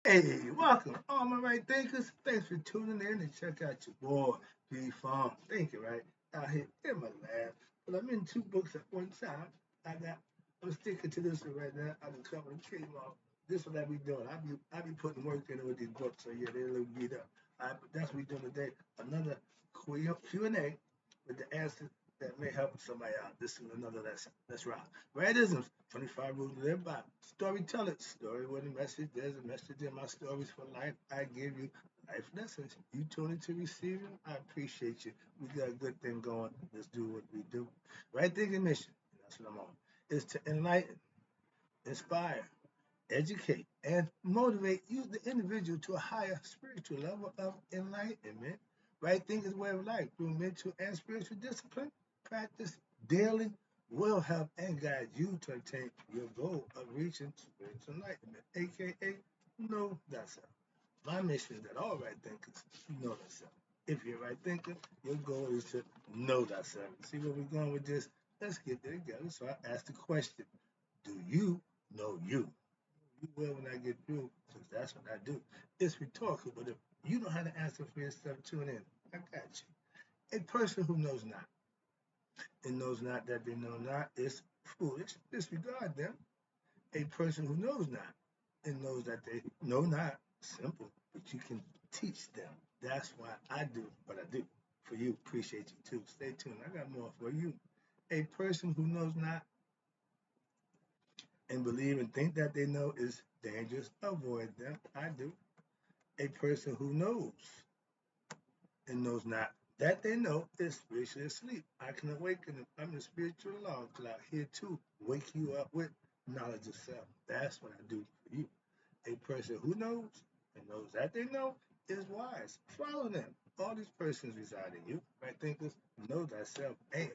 Hey, welcome, all my right thinkers. Thanks for tuning in and check out your boy, P Farm. Thinking, right? Out here in my lab. But I'm in two books at one time. I'm sticking to this one right now. I'm covering the trademark. This is what I be doing. I be putting work in with these books, so yeah, they're a little beat up. All right, but that's what we're doing today. Another Q&A with the answers that may help somebody out. This is another lesson. Let's rock. Radisms, 25 rules to live by. Storytellers, story with a message. There's a message in my stories for life. I give you life lessons. You tune into receiving. I appreciate you. We got a good thing going. Let's do what we do. Right thinking mission. That's what I'm on. Is to enlighten, inspire, educate, and motivate you, the individual, to a higher spiritual level of enlightenment. Right thinking is way of life through mental and spiritual discipline. Practice daily will help and guide you to attain your goal of reaching spiritual enlightenment, aka know thyself. My mission is that all right thinkers know thyself. If you're a right thinker, your goal is to know thyself. See where we're going with this? Let's get there together. So I asked the question: do you know you? You will when I get through, because that's what I do. It's rhetorical, but if you know how to answer for yourself, tune in. I got you. A person who knows not and knows not that they know not is foolish. Disregard them. A person who knows not and knows that they know not, simple, but you can teach them. That's why I do what I do. For you, appreciate you too. Stay tuned. I got more for you. A person who knows not and believe and think that they know is dangerous. Avoid them. I do. A person who knows and knows not that they know is spiritually asleep. I can awaken them. I'm the spiritual alarm clock here to wake you up with knowledge of self. That's what I do for you. A person who knows and knows that they know is wise. Follow them. All these persons reside in you. Right thinkers, know thyself and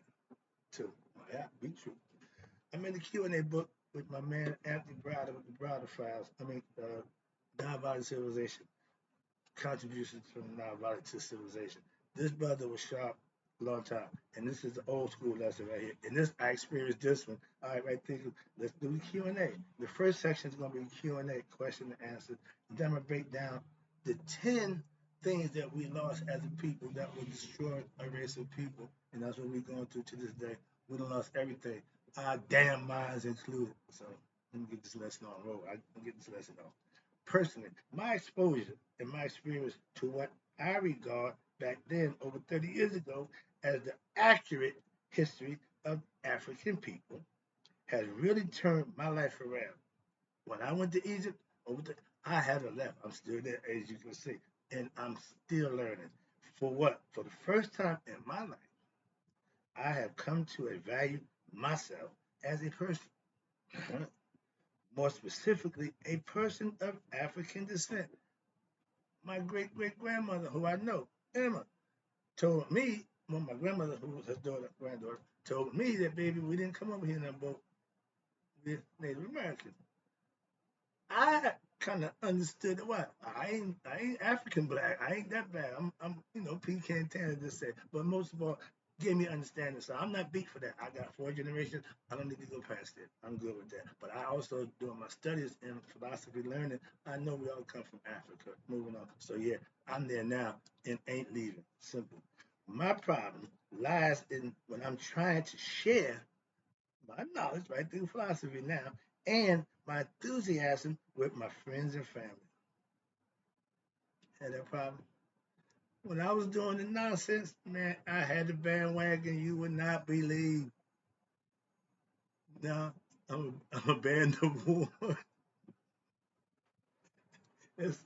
to my be true. I'm in the Q&A book with my man Anthony Browder with the Browder Files. Nonviolent Civilization. Contributions from nonviolent to civilization. This brother was sharp a long time, and this is the old school lesson right here. And this I experienced this one. All right, right there. Let's do the Q&A. The first section is going to be Q&A, question and answer. Then I'm going to break down the 10 things that we lost as a people that will destroy a race of people, and that's what we're going through to this day. We done lost everything, our damn minds included. So let me get this lesson on roll. I'm getting this lesson off. Personally, my exposure and my experience to what I regard back then, over 30 years ago, as the accurate history of African people has really turned my life around. When I went to Egypt, I haven't left. I'm still there, as you can see, and I'm still learning. For what? For the first time in my life, I have come to value myself as a person. More specifically, a person of African descent. My great great grandmother, who I know, Emma, told me, well, my grandmother, who was her granddaughter, told me that, baby, we didn't come over here in a boat with Native Americans. I kind of understood why. I ain't African black. I ain't that bad. I'm pecan tan just said. But most of all, gave me understanding. So I'm not beat for that. I got 4 generations. I don't need to go past it. I'm good with that. But I also doing my studies in philosophy learning. I know we all come from Africa. Moving on. So yeah, I'm there now and ain't leaving. Simple. My problem lies in when I'm trying to share my knowledge right through philosophy now and my enthusiasm with my friends and family. Had that problem. When I was doing the nonsense, man, I had the bandwagon you would not believe. Now I'm a band of war. it's,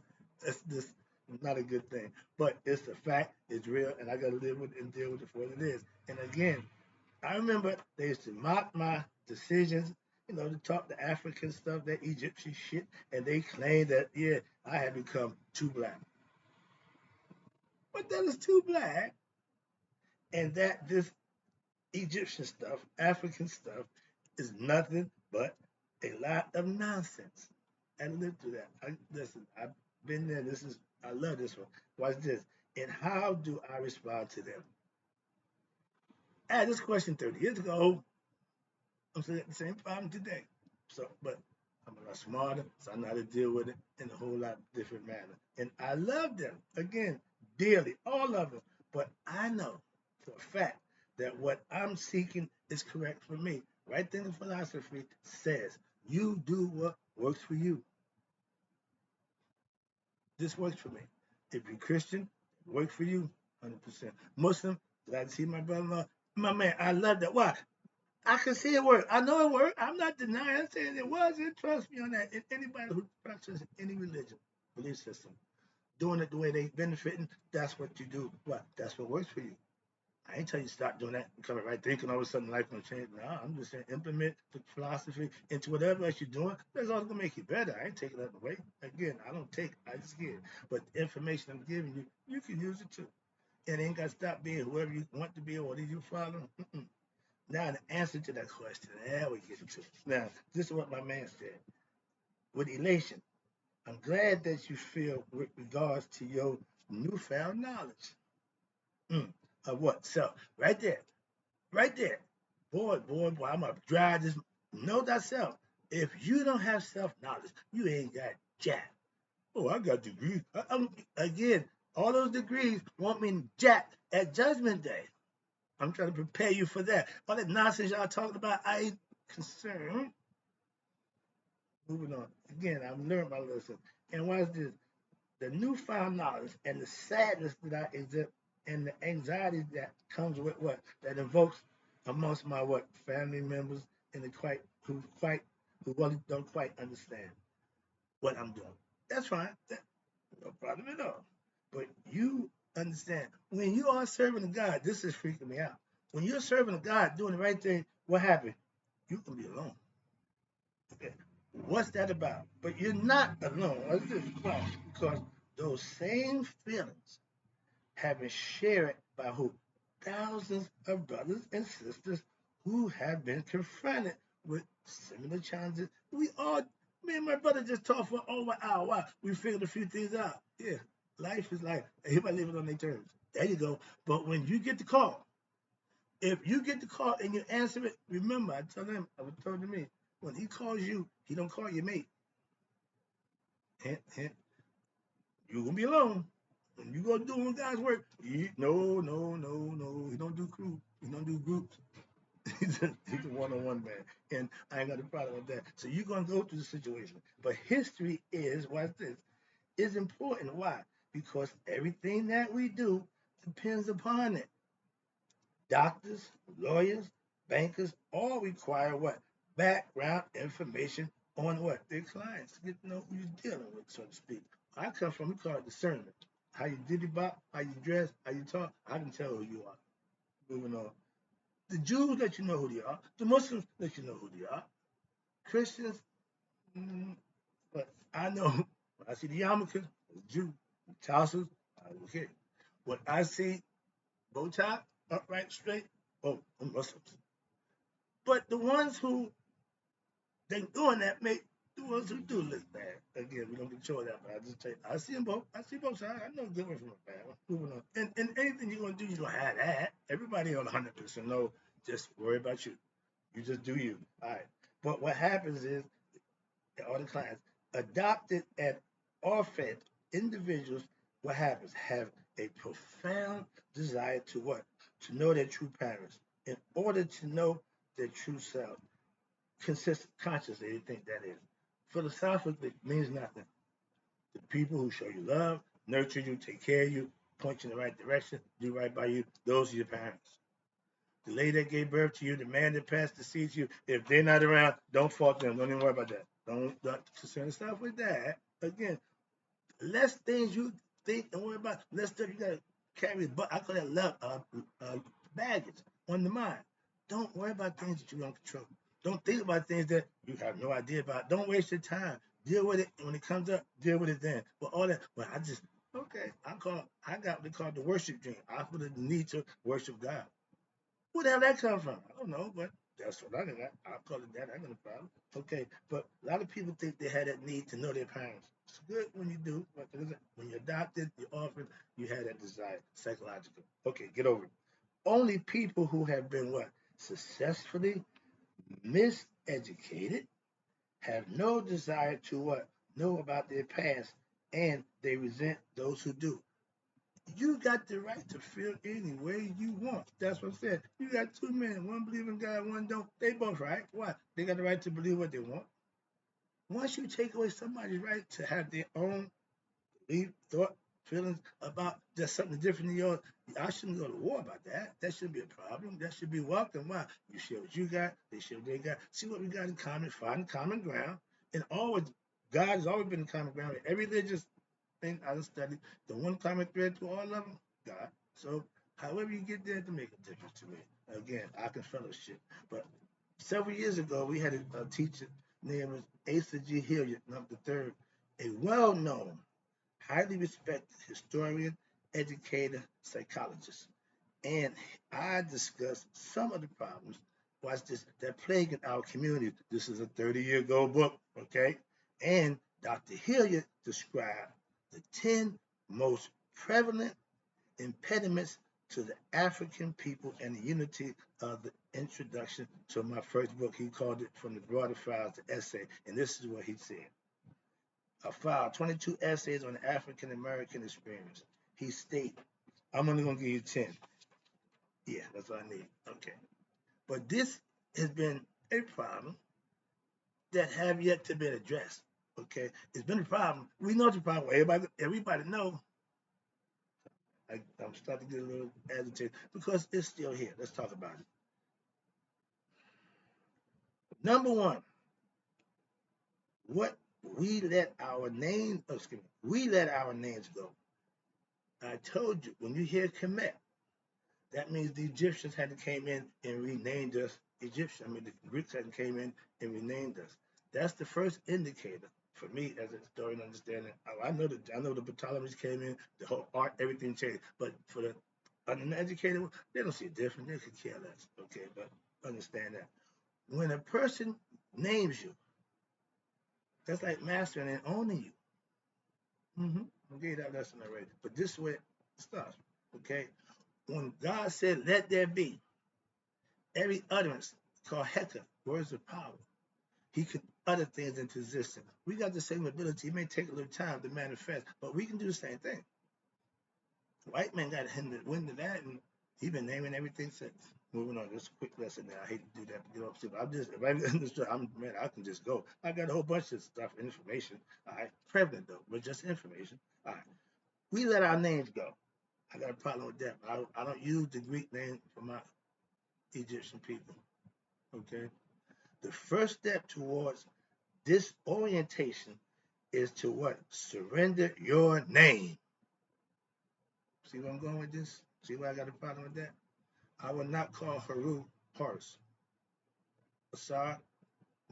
it's just not a good thing. But it's a fact, it's real, and I gotta live with it and deal with it for what it is. And again, I remember they used to mock my decisions, to talk the African stuff, that Egyptian shit, and they claimed that, yeah, I had become too black. But that is too black, and that this Egyptian stuff, African stuff, is nothing but a lot of nonsense. I lived through that. Listen, I've been there. I love this one. Watch this. And how do I respond to them? I had this question 30 years ago. I'm still at the same problem today. So, but I'm a lot smarter, so I know how to deal with it in a whole lot different manner. And I love them, again, dearly, all of them. But I know for a fact that what I'm seeking is correct for me. Right then, the philosophy says, you do what works for you. This works for me. If you're Christian, it works for you, 100%. Muslim, glad to see my brother-in-law. My man, I love that. Why? I can see it work. I know it worked. I'm not denying. I'm saying it wasn't. Trust me on that. And anybody who practices any religion, belief system, doing it the way they benefiting, that's what you do. What? That's what works for you. I ain't tell you stop doing that and come right thinking all of a sudden life gonna change. No, I'm just saying implement the philosophy into whatever else you're doing. That's all gonna make you better. I ain't taking that away. Again, I don't take, I just give. But the information I'm giving you, you can use it too. And it ain't gotta stop being whoever you want to be or what you follow. Now the answer to that question, now we get into it. Now, this is what my man said. With elation, I'm glad that you feel with regards to your newfound knowledge. Of what? Self. Right there. Right there. Boy, I'm gonna drive this. Know thyself. If you don't have self-knowledge, you ain't got jack. Oh, I got degrees. Again, all those degrees won't mean jack at Judgment Day. I'm trying to prepare you for that. All that nonsense y'all talking about, I ain't concerned. Moving on. Again, I've learned my lesson. And watch this. The newfound knowledge and the sadness that I exhibit and the anxiety that comes with what? That invokes amongst my what? Family members and the who really don't quite understand what I'm doing. That's fine. No problem at all. But you understand when you are serving a God, this is freaking me out. When you're serving a God doing the right thing, what happened? You can be alone. Okay. What's that about? But you're not alone. What's this? Why? Because those same feelings have been shared by who? Thousands of brothers and sisters who have been confronted with similar challenges. We all, me and my brother just talked for over an hour. Wow, we figured a few things out. Yeah, life is life. Everybody living on their terms. There you go. But when you get the call, if you get the call and you answer it, remember, I tell him, I was told to me, when he calls you, he don't call your mate. Hint, hint. You're gonna be alone. When you go doing God's work, no. He don't do crew. He don't do groups. He's a one-on-one man, and I ain't got a problem with that. So you're gonna go through the situation. But history is, watch this, is important. Why? Because everything that we do depends upon it. Doctors, lawyers, bankers all require what? Background information on what? Their clients to get to know who you're dealing with, so to speak. I come from, we call it discernment. How you diddy bop, how you dress, how you talk, I can tell who you are. Moving on. The Jews let you know who they are. The Muslims let you know who they are. Christians, but I know when I see the yarmulke, the Jew, the tassels, okay. When I see bow tie, upright, straight, oh, I'm Muslims. But the ones who they doing that make the ones who do look bad. Again, we don't control that, but I just tell you, I see them both. I see both sides. I know a good one from a bad one. Moving on. And anything you're gonna do, you're gonna have that. Everybody on 100% no, just worry about you. You just do you. All right. But what happens is all the clients adopted and orphaned individuals, what happens? Have a profound desire to what? To know their true parents. In order to know their true self. Consciously, they think that is. Philosophically, it means nothing. The people who show you love, nurture you, take care of you, point you in the right direction, do right by you, those are your parents. The lady that gave birth to you, the man that passed the seed to you, if they're not around, don't fault them. Don't even worry about that. Don't concern yourself with that. Again, less things you think and worry about, less stuff you got to carry. But I call that love, baggage on the mind. Don't worry about things that you don't control. Don't think about things that you have no idea about. Don't waste your time. Deal with it when it comes up. Deal with it then. But all that, well, I got what they call the worship dream. I feel the need to worship God. Where the hell that come from? I don't know, but that's what I got. I'll call it that. I got a problem. Okay, but a lot of people think they had that need to know their parents. It's good when you do, but when you're adopted, you're orphaned, you had that desire, psychological. Okay, get over it. Only people who have been what? Successfully miseducated have no desire to what? Know about their past and they resent those who do. You got the right to feel any way you want. That's what I said. You got two men, one believe in God, one don't. They both right. Why? They got the right to believe what they want. Once you take away somebody's right to have their own belief, thought, feelings about just something different than yours, I shouldn't go to war about that. That shouldn't be a problem. That should be welcome. Why? You share what you got, they share what they got. See what we got in common, find common ground. And always, God has always been the common ground. Every religious thing I studied, the one common thread to all of them, God. So however you get there, to make a difference to me. Again, I can fellowship. But several years ago, we had a teacher named was Asa G. Hilliard, number third, a well-known, highly respected historian, educator, psychologist. And I discussed some of the problems, watch this, that plague in our community. This is a 30-year-ago book, okay? And Dr. Hilliard described the 10 most prevalent impediments to the African people and the unity of the introduction to my first book. He called it From the Broader Files to Essay. And this is what he said. I filed 22 essays on the African American experience. He stated, I'm only going to give you 10. Yeah, that's what I need. Okay. But this has been a problem that have yet to be addressed. Okay. It's been a problem. We know the problem. Everybody know. I'm starting to get a little agitated because it's still here. Let's talk about it. Number one, what we let our names, we let our names go. I told you, when you hear Kemet, that means the Egyptians hadn't came in and renamed us Egyptian. I mean, the Greeks hadn't came in and renamed us. That's the first indicator for me as a historian understanding. I know the Ptolemies came in, the whole art, everything changed. But for the uneducated, they don't see a difference. They could care less. Okay, but understand that when a person names you, that's like mastering and owning you. I gave that lesson already. But this is where it starts. Okay, when God said, "Let there be," every utterance called Heka, words of power. He could utter things into existence. We got the same ability. It may take a little time to manifest, but we can do the same thing. White man got wind of that, and he been naming everything since. Moving on, just a quick lesson now. I hate to do that, but get off. I'm just, if I'm in the street, man, I can just go. I got a whole bunch of stuff, information. All right, prevalent though, but just information. All right, we let our names go. I got a problem with that. I don't use the Greek name for my Egyptian people. Okay. The first step towards disorientation is to what? Surrender your name. See where I'm going with this? See why I got a problem with that? I will not call Haru Horus. Asar,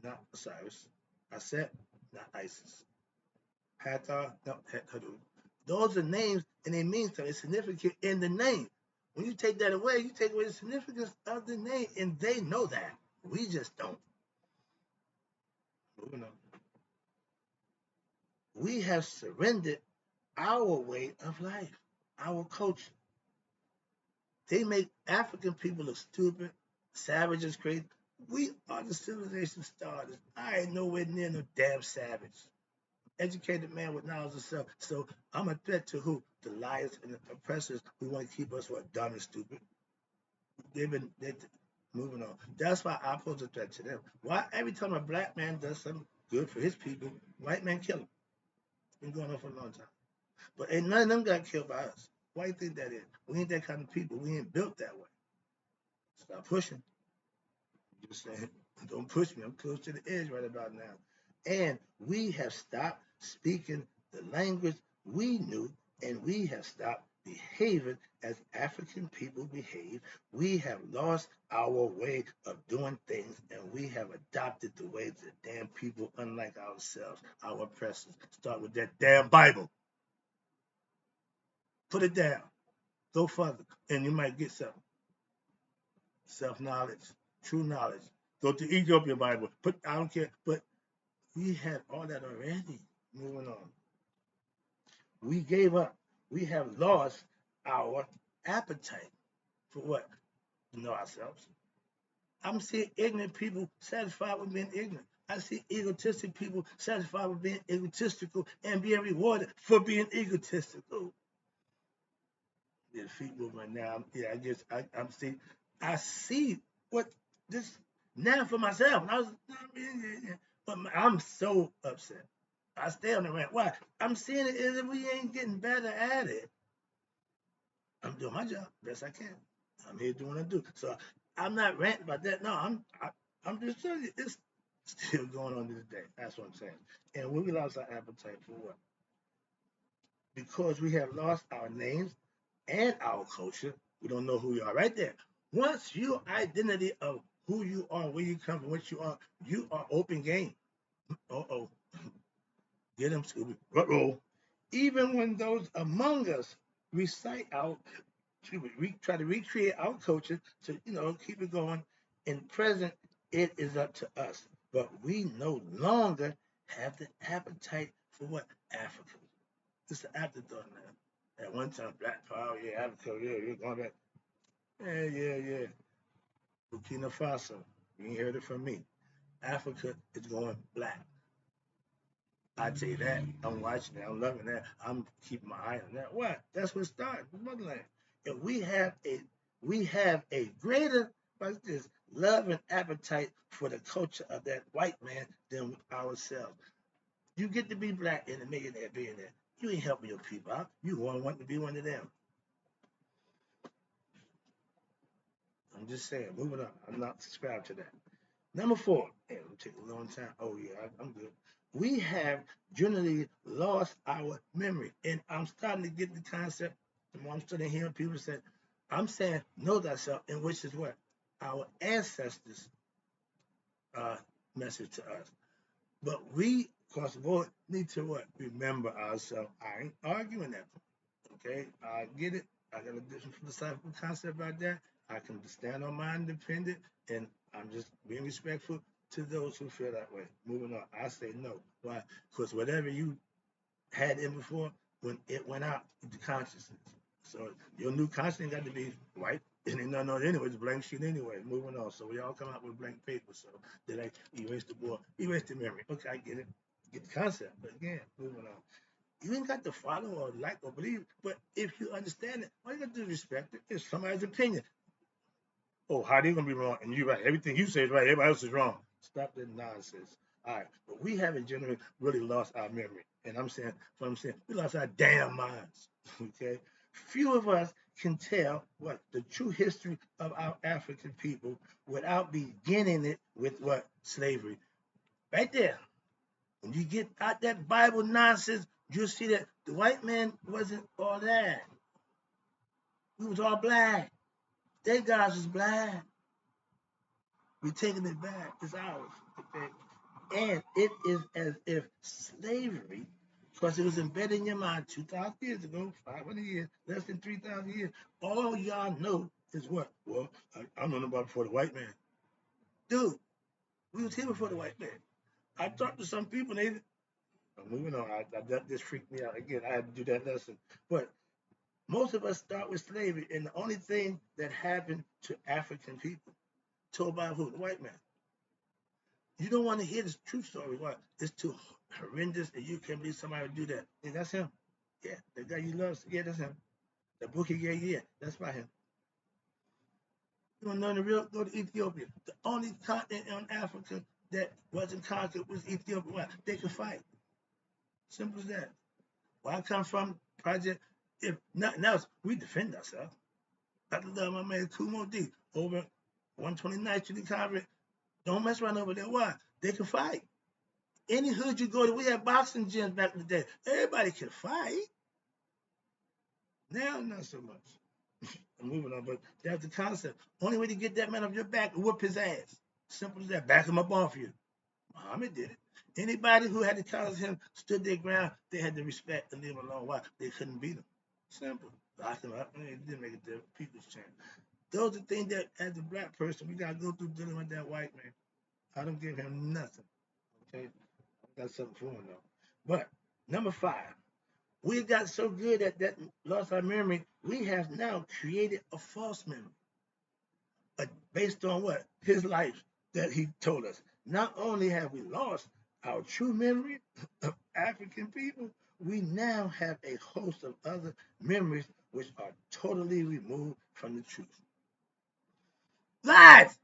not Osiris. Aset, not Isis. Hathor, not Haru. Those are names and they mean something. It's significant in the name. When you take that away, you take away the significance of the name, and they know that. We just don't. Moving on. We have surrendered our way of life, our culture. They make African people look stupid, savages, crazy. We are the civilization starters. I ain't nowhere near no damn savage. Educated man with knowledge of self. So I'm a threat to who? The liars and the oppressors who want to keep us what dumb and stupid. They're moving on. That's why I pose a threat to them. Why every time a black man does something good for his people, white man kill him? It's been going on for a long time. But ain't none of them got killed by us. Why do you think that is? We ain't that kind of people. We ain't built that way. Stop pushing. Just saying, don't push me. I'm close to the edge right about now. And we have stopped speaking the language we knew, and we have stopped behaving as African people behave. We have lost our way of doing things, and we have adopted the ways of damn people unlike ourselves, our oppressors. Start with that damn Bible. Put it down. Go further, and you might get something. Self-knowledge, true knowledge. Go to Ethiopian Bible. I don't care, but we had all that already. Moving on. We gave up. We have lost our appetite for what? To know ourselves. I'm seeing ignorant people satisfied with being ignorant. I see egotistic people satisfied with being egotistical and being rewarded for being egotistical. Yeah, feet movement now. Yeah, I'm see. I see what this now for myself. And I was, but I'm so upset. I stay on the rant. Why? I'm seeing it as if we ain't getting better at it. I'm doing my job best I can. I'm here doing what I do. So I'm not ranting about that. No, I'm just telling you it's still going on to this day. That's what I'm saying. And we lost our appetite for what? Because we have lost our names and our culture. We don't know who we are. Right there. Once your identity of who you are, where you come from, what you are open game. Uh-oh. Get them, Scooby. Uh-oh. Even when those among us recite our we try to recreate our culture to, keep it going. In present, it is up to us. But we no longer have the appetite for what? Africa. It's the afterthought now. At one time, Black Power, yeah, Africa, yeah, you're going back. Yeah. Burkina Faso, you ain't heard it from me. Africa is going black. I tell you that. I'm watching that. I'm loving that. I'm keeping my eye on that. What? That's what started the motherland. And we have a greater like this love and appetite for the culture of that white man than ourselves. You get to be black and a millionaire billionaire. You ain't helping your people out. You want to be one of them. I'm just saying. Moving on. I'm not subscribed to that. Number 4, and it'll take a long time. Oh yeah, I'm good. We have generally lost our memory, and I'm starting to get the concept. The more I'm starting hearing people say, I'm saying know thyself, and which is what our ancestors' uh, message to us. But we, across the board, need to what remember ourselves. I ain't arguing that. Okay, I get it. I got a different philosophical concept about that. I can stand on my independent, and I'm just being respectful to those who feel that way. Moving on, I say no. Why? Because whatever you had in before, when it went out, the consciousness. So your new consciousness got to be white, and ain't nothing on it anyway. It's a blank sheet anyway. Moving on. So we all come out with blank paper. So did I erase the board, erase the memory? Okay, I get it. Get the concept. But again, moving on. You ain't got to follow or like or believe, but if you understand it, all you got to do is respect it. It's somebody's opinion. Oh, how they gonna be wrong? And you're right. Everything you say is right. Everybody else is wrong. Stop that nonsense. All right, but we haven't generally really lost our memory, and what I'm saying, we lost our damn minds. Okay, few of us can tell what the true history of our African people without beginning it with what slavery. Right there. When you get out that Bible nonsense, you'll see that the white man wasn't all that. We was all black. Their guys was black. We're taking it back. It's ours. Okay? And it is as if slavery, because it was embedded in your mind 2,000 years ago, 500 years, less than 3,000 years. All y'all know is what? Well, I don't know about before the white man. Dude, we was here before the white man. I talked to some people, and I'm moving on. That just freaked me out. Again, I had to do that lesson. But most of us start with slavery, and the only thing that happened to African people, told by who? The white man. You don't want to hear this true story. Why? It's too horrendous, and you can't believe somebody would do that. Yeah, that's him. Yeah, the guy you love. Yeah, that's him. The book he gave, yeah, that's by him. You want to know the real? Go to Ethiopia. The only continent on Africa that wasn't conquered was Ethiopia. Why? They could fight. Simple as that. Where I come from, project. If nothing else, we defend ourselves. I love my man Kumo D over 129th Street in Convent. Don't mess around over there. Why? They can fight. Any hood you go to, we had boxing gyms back in the day. Everybody can fight. Now, not so much. I'm moving on, but that's the concept. Only way to get that man off your back is whoop his ass. Simple as that. Back him up off you. Muhammad did it. Anybody who had to challenge him stood their ground. They had to respect and leave him alone. Why? They couldn't beat him. Simple. Lock him up. It didn't make it the people's champ. Those are things that, as a black person, we got to go through dealing with that white man. I don't give him nothing. Okay? I got something for him, though. But, number 5, we got so good at that, lost our memory, we have now created a false memory. Based on what? His life that he told us. Not only have we lost our true memory of African people, we now have a host of other memories which are totally removed from the truth. Lies!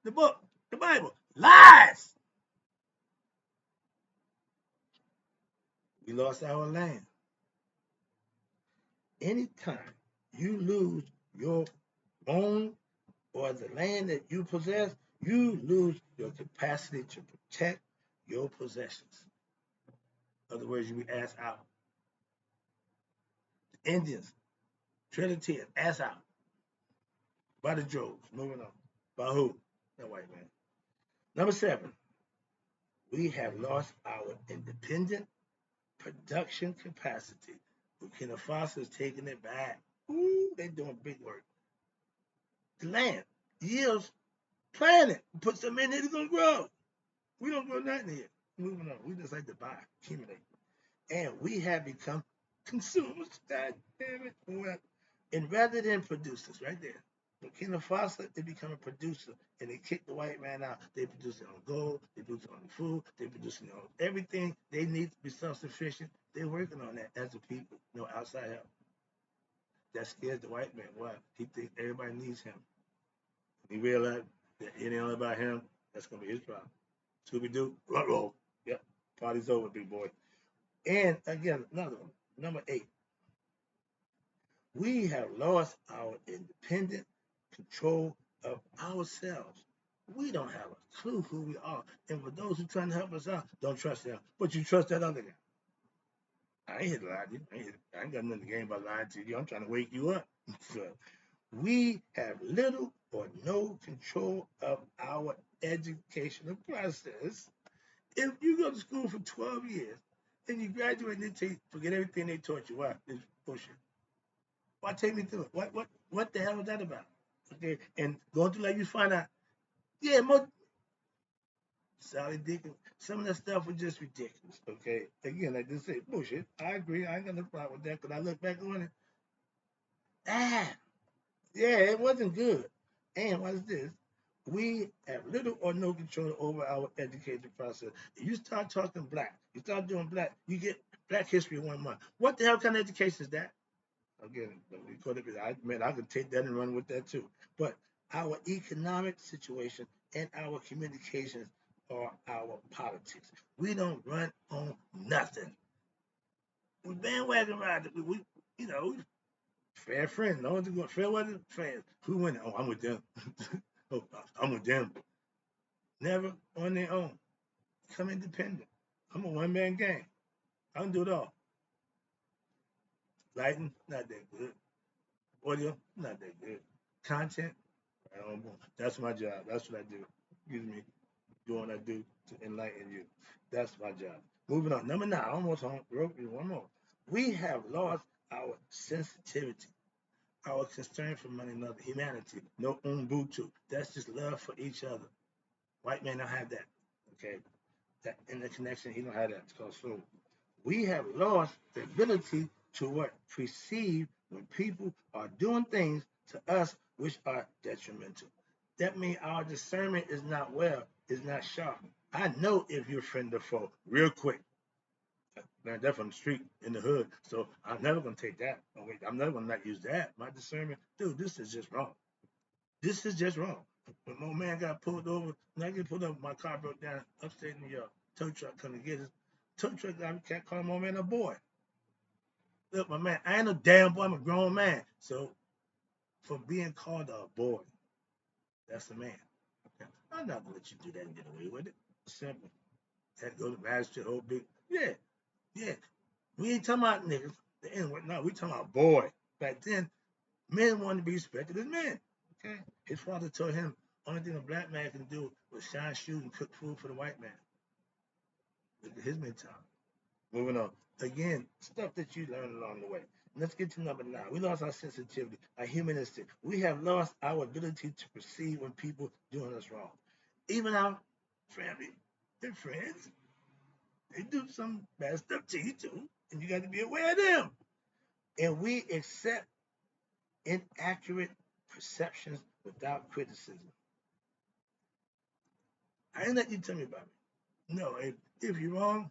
The book, the Bible, lies! We lost our land. Anytime you lose your own or the land that you possess, you lose your capacity to protect your possessions. In other words, you be ass out. The Indians, Trinity, ass out. By the droves. Moving on. By who? That white man. Number 7, we have lost our independent production capacity. Burkina Faso is taking it back. Ooh, they're doing big work. The land yields planet. Put some in it, it's gonna grow. We don't grow nothing here. Moving on. We just like to buy, accumulate. And we have become consumers. God damn it. Well, and rather than producers, right there. Burkina Faso, they become a producer and they kick the white man out. They produce their own gold, they produce their own food, they produce their own everything they need to be self-sufficient. They're working on that as a people, no outside help. That scares the white man. Why? He thinks everybody needs him. He realized that it ain't all about him. That's gonna be his problem. Scooby Doo, roll. Yep, party's over, big boy. And again, another one, number 8. We have lost our independent control of ourselves. We don't have a clue who we are. And for those who trying to help us out, don't trust them. But you trust that other guy. I ain't here to lie to you. I ain't got nothing to gain by lying to you. I'm trying to wake you up. So we have little or no control of our educational process. If you go to school for 12 years and you graduate and they forget everything they taught you, why? It's bullshit. Why take me through it? What the hell was that about? Okay, and going through like you find out, yeah, Sally Deacon, some of that stuff was just ridiculous. Okay, again, like this say bullshit. I agree. I ain't got no problem with that because I look back on it. Ah, yeah, it wasn't good. And what is this? We have little or no control over our education process. If you start talking black, you start doing black, you get Black History 1 month. What the hell kind of education is that? Again, we could have. I could take that and run with that too. But our economic situation and our communications are our politics. We don't run on nothing. We bandwagon riders. We fair friends. No one's going fair weather fans. Who win? Oh, I'm with them. Oh, I'm with them. Never on their own. Become independent. I'm a one-man gang. I can do it all. Lighting, not that good. Audio, not that good. Content, that's my job. That's what I do. Excuse me, doing what I do to enlighten you. That's my job. Moving on. Number 9, almost home. One more. We have lost our sensitivity, our concern for one another, humanity. No Ubuntu. That's just love for each other. White man don't have that. Okay, that in the connection, he don't have that. It's called soul. We have lost the ability to what perceive when people are doing things to us which are detrimental. That means our discernment is not well, is not sharp. I know if you're friend or foe real quick. Man, that's from the street in the hood. So I'm never gonna take that. Oh, wait, I'm never gonna not use that. My discernment, dude, this is just wrong. This is just wrong. When my man got pulled over, when I get pulled over, my car broke down upstate New York. Tow truck come to get us. Tow truck guy can't call my man a boy. Look, my man, I ain't no damn boy. I'm a grown man. So for being called a boy, that's a man. Okay. I'm not gonna let you do that and get away with it. Simple. That go to magistrate, whole big. Yeah, yeah. We ain't talking about niggas. The N-word. No, we talking about boy. Back then, men wanted to be respected as men. Okay. His father told him only thing a black man can do was shine shoes and cook food for the white man. Look at his mentality. Moving on. Again, stuff that you learn along the way. Let's get to number 9. We lost our sensitivity, our humanistic. We have lost our ability to perceive when people doing us wrong. Even our family and friends, they do some bad stuff to you too, and you got to be aware of them. And we accept inaccurate perceptions without criticism. I ain't let you tell me about me. No, if you're wrong,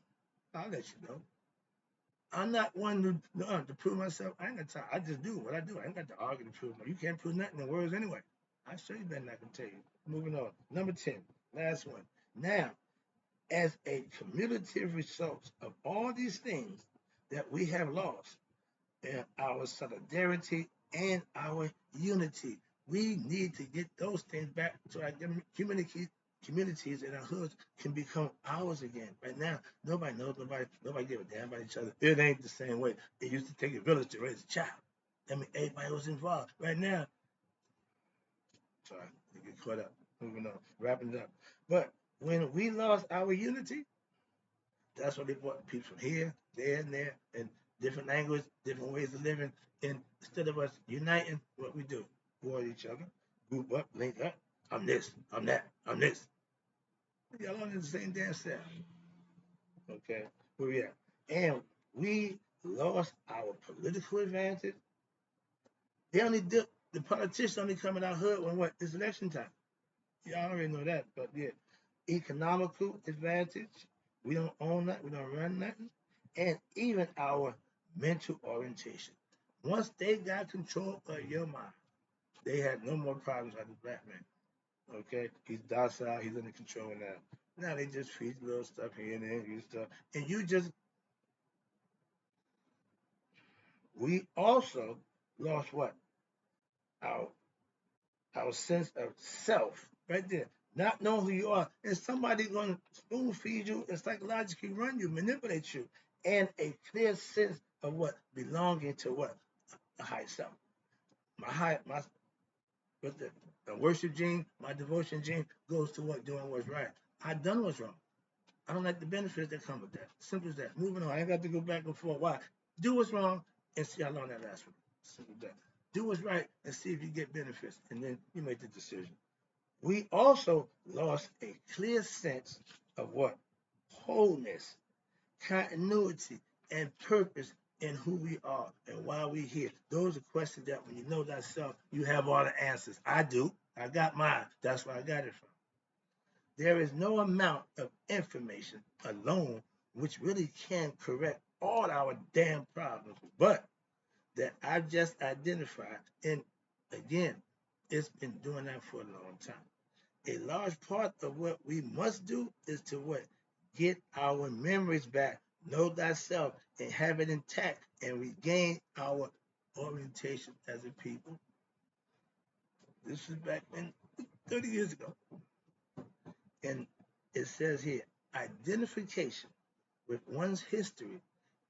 I'll let you know. I'm not one to prove myself. I ain't got time. I just do what I do. I ain't got to argue to prove myself. You can't prove nothing in words anyway. I'll show you better than I can tell you. Moving on. Number 10, last one. Now, as a cumulative result of all these things that we have lost, and our solidarity and our unity. We need to get those things back so our communities and our hoods can become ours again. Right now, nobody knows, nobody give a damn about each other. It ain't the same way. It used to take a village to raise a child. I mean, everybody was involved. Right now, sorry, I get caught up. Moving on, wrapping it up. But when we lost our unity, that's what they brought people from here, there, and there, and different languages, different ways of living. And instead of us uniting, what we do, war at each other, group up, link up. I'm this, I'm that, I'm this. Y'all all in the same damn cell. Okay, where we at? And we lost our political advantage. They only did the politicians only come in our hood when what? It's election time. Y'all already know that, but yeah, economical advantage. We don't own that. We don't run nothing, and even our mental orientation. Once they got control of your mind, they had no more problems like the black man. Okay, he's docile. He's under control now. Now they just feed little stuff here and there, you stuff, and you just. We also lost what? Our our sense of self right there. Not knowing who you are. And somebody going to spoon feed you and psychologically run you, manipulate you. And a clear sense of what? Belonging to what? A high self. What the worship gene, my devotion gene goes to what? Doing what's right. I done what's wrong. I don't like the benefits that come with that. Simple as that. Moving on. I ain't got to go back and forth. Why? Do what's wrong and see how long that lasts for. Simple as that. Do what's right and see if you get benefits. And then you make the decision. We also lost a clear sense of what? Wholeness, continuity, and purpose in who we are and why we're here. Those are questions that when you know thyself, you have all the answers. I do. I got mine. That's where I got it from. There is no amount of information alone which really can correct all our damn problems, but that I've just identified. And again, it's been doing that for a long time. A large part of what we must do is to what? Get our memories back, know thyself, and have it intact, and regain our orientation as a people. This is back in 30 years ago. And it says here, identification with one's history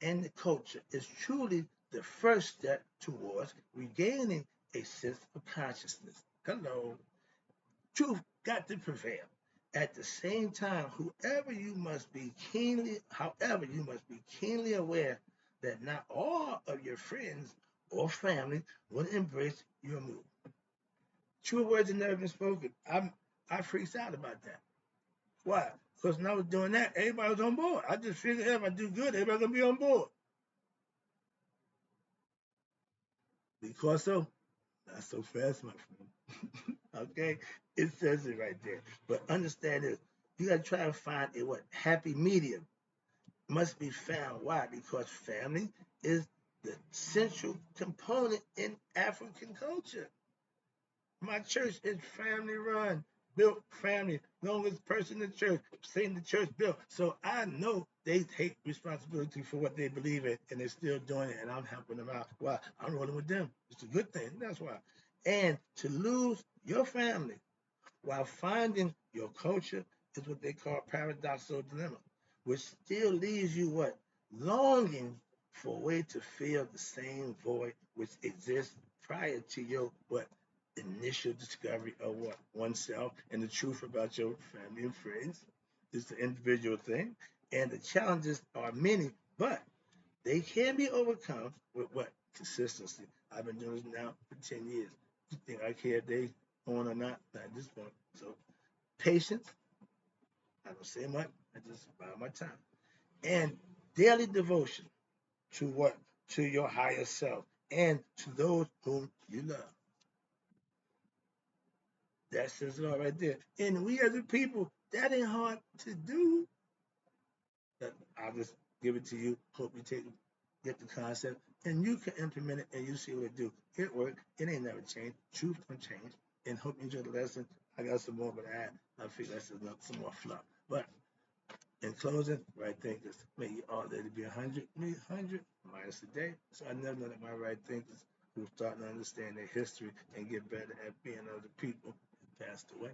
and the culture is truly the first step towards regaining a sense of consciousness. Hello. Truth got to prevail. At the same time, however, you must be keenly aware that not all of your friends or family will embrace your move. True words have never been spoken. I freaked out about that. Why? Because when I was doing that, everybody was on board. I just figured if I do good, everybody's gonna be on board. Because so, not so fast, my friend. Okay? It says it right there. But understand this. You gotta try to find a what? Happy medium. Must be found. Why? Because family is the central component in African culture. My church is family run, built family, longest person in the church, seen the church built. So I know they take responsibility for what they believe in and they're still doing it and I'm helping them out. Why? I'm rolling with them. It's a good thing. That's why. And to lose your family while finding your culture is what they call paradoxical dilemma, which still leaves you what? Longing for a way to fill the same void which exists prior to your what? Initial discovery of what? Oneself and the truth about your family and friends. It's the individual thing. And the challenges are many, but they can be overcome with what? Consistency. I've been doing this now for 10 years. You think I care if they on or not? Not at this point. So patience. I don't say much. I just buy my time. And daily devotion to what? To your higher self and to those whom you love. That says it all right there. And we as a people That ain't hard to do. I'll just give it to you. Hope you get the concept, and you can implement it, and you see what it do. It worked. It ain't never changed. Truth don't change. And hope you enjoy the lesson. I got some more, but I feel that's some more fluff. But in closing, right thinkers, may you all day to be 100, me 100 minus a day. So I never know that my right thinkers who starting to understand their history and get better at being other people passed away.